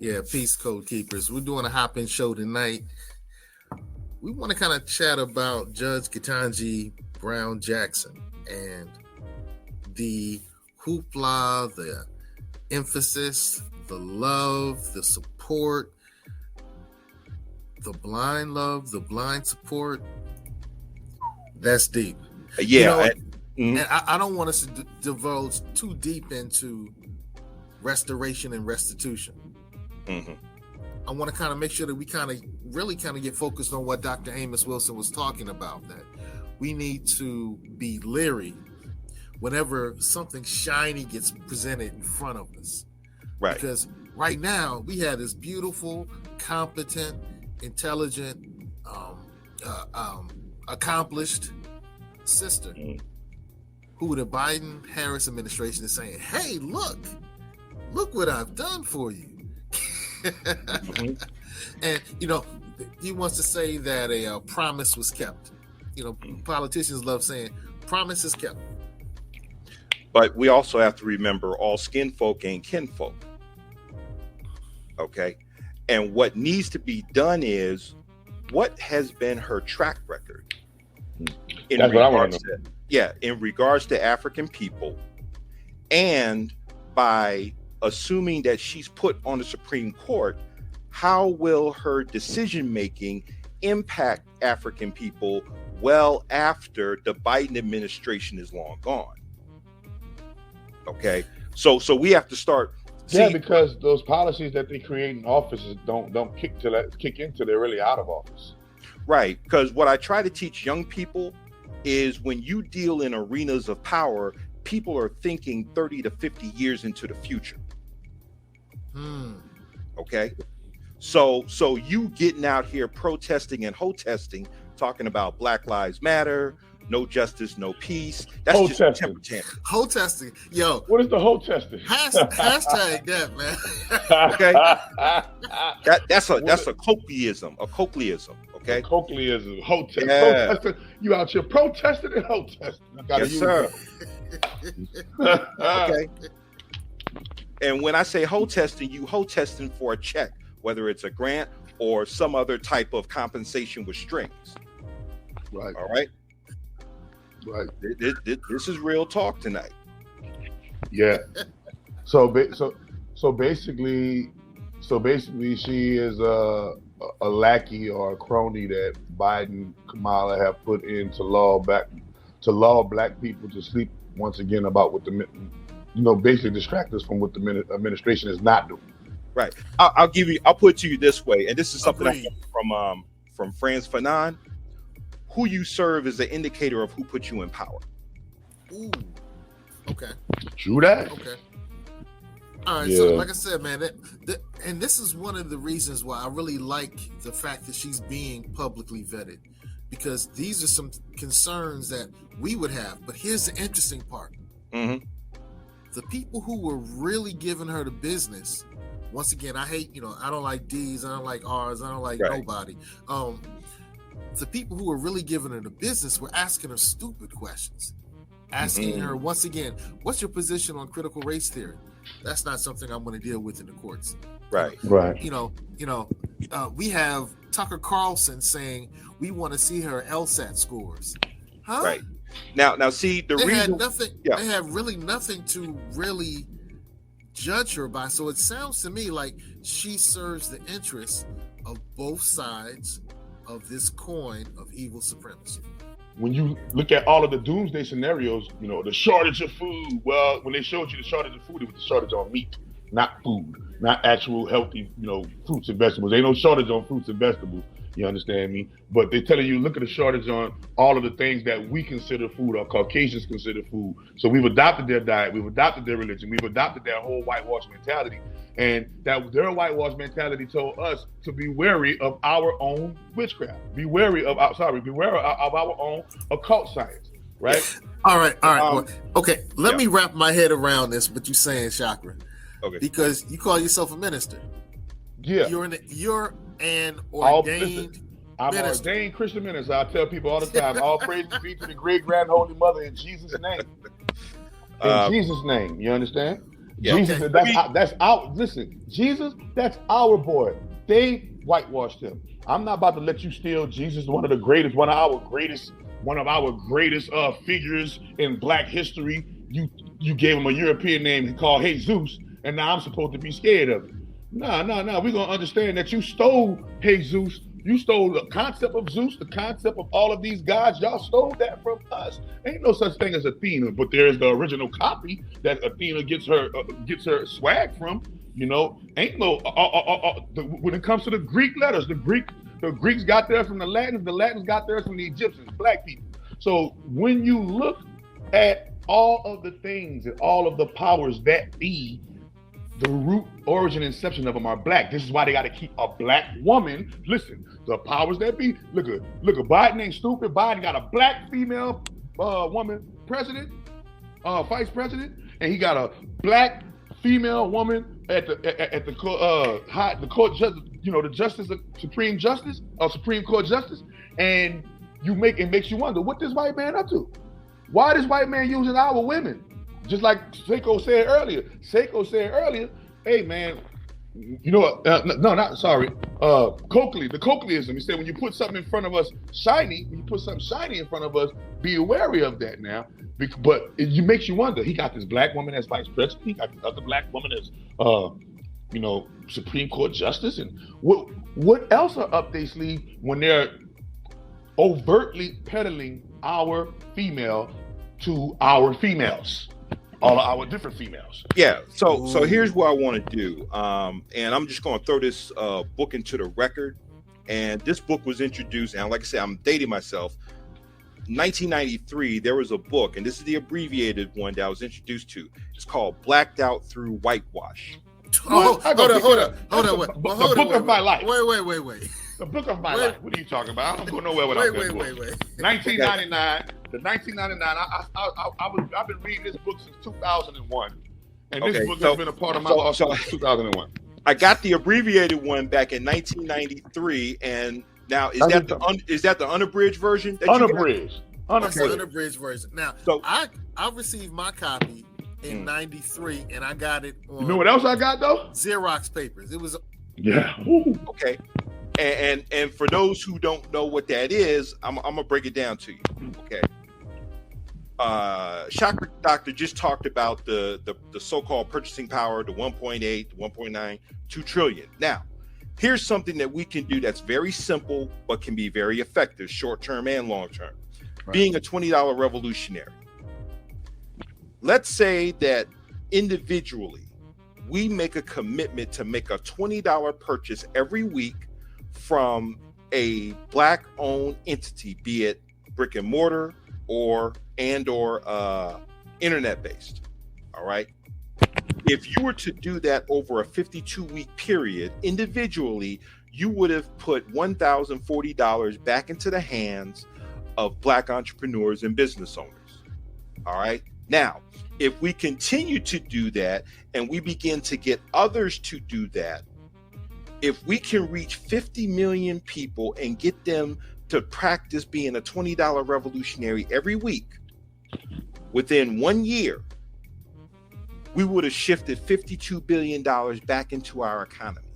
Yeah, peace, code keepers. We're doing a hop-in show tonight. We want to kind of chat about Judge Ketanji Brown Jackson and the hoopla, the emphasis, the love, the support, the blind love, the blind support. That's deep. Yeah. And I don't want us to divulge too deep into restoration and restitution. Mm-hmm. I want to kind of make sure that we really get focused on what Dr. Amos Wilson was talking about, that we need to be leery whenever something shiny gets presented in front of us. Right. Because right now we have this beautiful, competent, intelligent, accomplished sister who the Biden-Harris administration is saying, hey, look what I've done for you. Mm-hmm. And he wants to say that a promise was kept. Politicians love saying promise is kept. But we also have to remember all skin folk ain't kinfolk. Okay. And what needs to be done is, what has been her track record in regards to African people, and by assuming that she's put on the Supreme Court, how will her decision making impact African people well after the Biden administration is long gone? Okay, so we have to start. Because those policies that they create in offices don't kick into they're really out of office. Right, because what I try to teach young people is, when you deal in arenas of power, people are thinking 30 to 50 years into the future. Okay, so you getting out here protesting and ho-testing, talking about Black Lives Matter, no justice, no peace. That's just a temper tantrum. Ho-testing, yo. What is the ho-testing? Hashtag that, man. Okay, that's a colloquialism. Okay, colloquialism. Ho-testing. Yeah. Protesting. You out here protesting and ho-testing. Yes, sir. Okay. And when I say ho-testing, you ho-testing for a check, whether it's a grant or some other type of compensation with strings. Right. All right. Right. This is real talk tonight. Yeah. So basically, she is a lackey or a crony that Biden, Kamala have put into law black people to sleep once again about what basically distract us from what the administration is not doing. Right. I'll put it to you this way, and this is something I got from Franz Fanon. Who you serve is an indicator of who put you in power. Ooh. Okay. True that. Okay. All right. Yeah. So, like I said, man, and this is one of the reasons why I really like the fact that she's being publicly vetted, because these are some concerns that we would have. But here's the interesting part. Mm-hmm. The people who were really giving her the business, once again, I hate, I don't like D's, I don't like R's, I don't like nobody. The people who were really giving her the business were asking her stupid questions. Asking her, once again, what's your position on critical race theory? That's not something I'm going to deal with in the courts. Right. We have Tucker Carlson saying we want to see her LSAT scores. Huh? Right. Now, see, they had really nothing to really judge her by. So it sounds to me like she serves the interests of both sides of this coin of evil supremacy. When you look at all of the doomsday scenarios, the shortage of food. Well, when they showed you the shortage of food, it was the shortage on meat, not food, not actual healthy, fruits and vegetables. Ain't no shortage on fruits and vegetables. You understand me? But they're telling you, look at the shortage on all of the things that we consider food or Caucasians consider food. So we've adopted their diet, we've adopted their religion, we've adopted their whole whitewash mentality. And that their whitewash mentality told us to be wary of our own witchcraft, be wary of our own occult science, right? All right. Okay, let me wrap my head around this, what you're saying, Chakra. Okay. Because you call yourself a minister. Yeah. You're an ordained I'm an ordained Christian minister. I tell people all the time, all praise be to the great grand holy mother in Jesus' name. In Jesus' name, you understand? Yeah. Jesus, that's our listen. Jesus, that's our boy. They whitewashed him. I'm not about to let you steal Jesus, one of our greatest figures in Black history. You gave him a European name called Jesus, and now I'm supposed to be scared of him. No. We're gonna understand that you stole Jesus. You stole the concept of Zeus, the concept of all of these gods. Y'all stole that from us. Ain't no such thing as Athena, but there's the original copy that Athena gets her swag from. You know, ain't no. When it comes to the Greek letters, the Greeks got theirs from the Latins got theirs from the Egyptians, Black people. So when you look at all of the things and all of the powers that be, the root, origin, inception of them are Black. This is why they got to keep a Black woman. Listen, the powers that be. Look at Biden ain't stupid. Biden got a Black female woman president, vice president, and he got a Black female woman at the court judge. You know, the justice, Supreme Court justice, and it makes you wonder what this white man up to. Why this white man using our women? Just like Seiko said earlier. Hey man, you know what? Coakley, the Coakleyism. He said when you put something in front of us shiny, in front of us, be wary of that now. But it makes you wonder. He got this Black woman as vice president. He got this other Black woman as, Supreme Court justice. And what else are up their sleeve when they're overtly peddling our female to our females? All of our different females. Yeah. So here's what I want to do. And I'm just going to throw this book into the record. And this book was introduced, and like I said, I'm dating myself. 1993, there was a book, and this is the abbreviated one that I was introduced to. It's called Blacked Out Through Whitewash. Hold on. The book of my life. Wait. The book of my life. What are you talking about? I don't go nowhere without that book. Wait. 1999. The 1999. I've been reading this book since 2001, and this book has been a part of my life since 2001. I got the abbreviated one back in 1993, and now is that the unabridged version? Unabridged. That's the unabridged version. Now, I received my copy in '93, and I got it on. You know what else I got though? Xerox papers. It was. Yeah. Okay. And for those who don't know what that is, I'm gonna break it down to you. Okay. Chakra Doctor just talked about the so-called purchasing power, the 1.8, the 1.9, 2 trillion. Now, here's something that we can do that's very simple but can be very effective, short-term and long-term. Right. Being a $20 revolutionary. Let's say that individually we make a commitment to make a $20 purchase every week from a Black-owned entity, be it brick and mortar or internet-based. All right. If you were to do that over a 52-week period, individually, you would have put $1,040 back into the hands of Black entrepreneurs and business owners. All right. Now, if we continue to do that and we begin to get others to do that, if we can reach 50 million people and get them to practice being a $20 revolutionary every week, within 1 year, we would have shifted $52 billion back into our economy.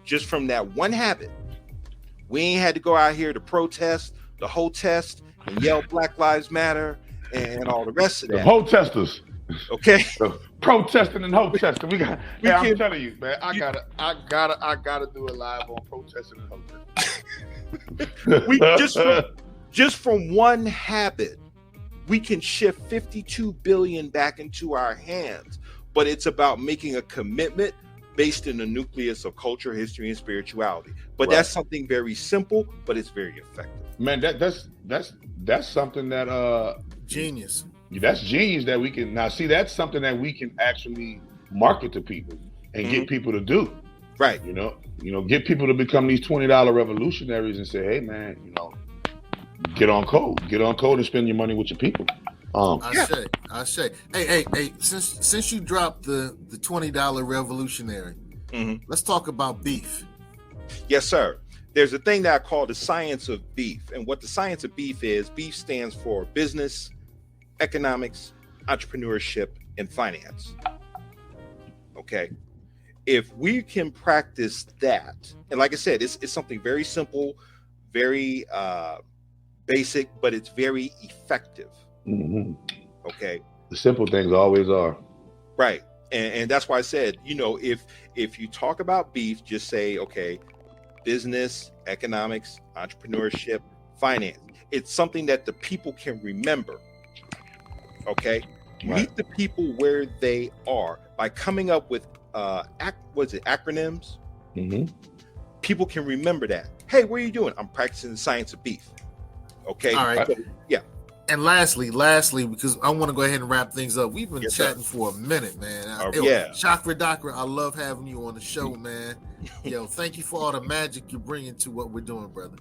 Just from that one habit. We ain't had to go out here to protest, the whole test, and yell Black Lives Matter and all the rest of that. The protesters. Okay. Protesting and protesting. I'm telling you, man, I gotta do a live on protesting and protesting. We just from one habit, we can shift 52 billion back into our hands. But it's about making a commitment based in the nucleus of culture, history, and spirituality. But that's something very simple, but it's very effective. Man, that's something that genius. That's genius that we can now see. That's something that we can actually market to people and get people to do. Right. You know, get people to become these $20 revolutionaries and say, hey man, get on code and spend your money with your people. I say. Hey, since you dropped the $20 revolutionary, let's talk about beef. Yes, sir. There's a thing that I call the science of beef. And what the science of beef stands for business, economics, entrepreneurship, and finance. Okay. If we can practice that, and like I said, it's something very simple, very basic, but it's very effective. Mm-hmm. Okay. The simple things always are. Right. And that's why I said, if you talk about beef, just say, okay, business, economics, entrepreneurship, finance. It's something that the people can remember. Okay. Right. Meet the people where they are by coming up with acronyms. Mm-hmm. People can remember that. Hey, what are you doing? I'm practicing the science of beef. Okay. All right. So, yeah. And lastly, because I want to go ahead and wrap things up. We've been chatting for a minute, man. Chakra Doctor, I love having you on the show, man. Yo, thank you for all the magic you're bringing to what we're doing, brother.